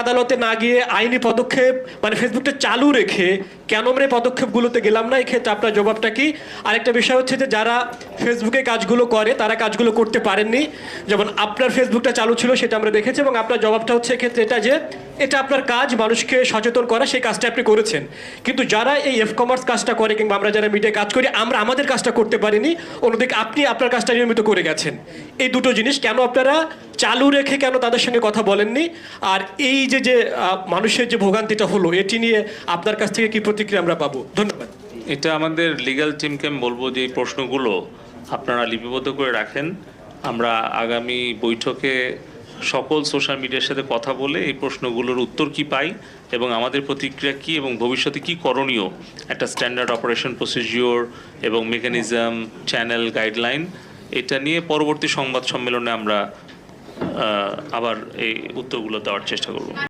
আদালতে না গিয়ে আইনি পদক্ষেপ মানে ফেসবুকটা চালু রেখে কেন আমরা এই পদক্ষেপগুলোতে গেলাম না, এই ক্ষেত্রে আপনার জবাবটা কি? আরেকটা বিষয় হচ্ছে যে যারা ফেসবুকে কাজগুলো করে তারা কাজগুলো করতে পারেননি, যেমন আপনার ফেসবুকটা চালু ছিল সেটা আমরা দেখেছি, এবং আপনার জবাবটা হচ্ছে এক্ষেত্রে এটা যে এটা আপনার কাজ, মানুষকে সচেতন করা, সেই কাজটা আপনি করেছেন। কিন্তু যারা এই কমার্স কাজটা করে কিংবা আমরা যারা মিডিয়ায় কাজ করি আমরা আমাদের কাজটা করতে পারিনি, অন্যদিকে আপনি আপনার কাজটা নিয়মিত করে গেছেন। এই দুটো জিনিস কেন আপনারা চালু রেখে কেন তাদের সঙ্গে কথা বলেননি? আর এই যে যে মানুষের যে ভোগান্তিটা হলো এটি নিয়ে আপনার কাছ থেকে কি প্রতিক্রিয়া আমরা পাবো? ধন্যবাদ। এটা আমাদের লিগ্যাল টিমকে আমি বলবো যে এই প্রশ্নগুলো আপনারা লিপিবদ্ধ করে রাখেন। আমরা আগামী বৈঠকে সকল সোশ্যাল মিডিয়ার সাথে কথা বলে এই প্রশ্নগুলোর উত্তর কি পাই এবং আমাদের প্রতিক্রিয়া কি এবং ভবিষ্যতে কি করণীয়, একটা স্ট্যান্ডার্ড অপারেশন প্রসিজিওর এবং মেকানিজম, চ্যানেল, গাইডলাইন, এটা নিয়ে পরবর্তী সংবাদ সম্মেলনে আমরা আবার এই উত্তরগুলো দেওয়ার চেষ্টা করব।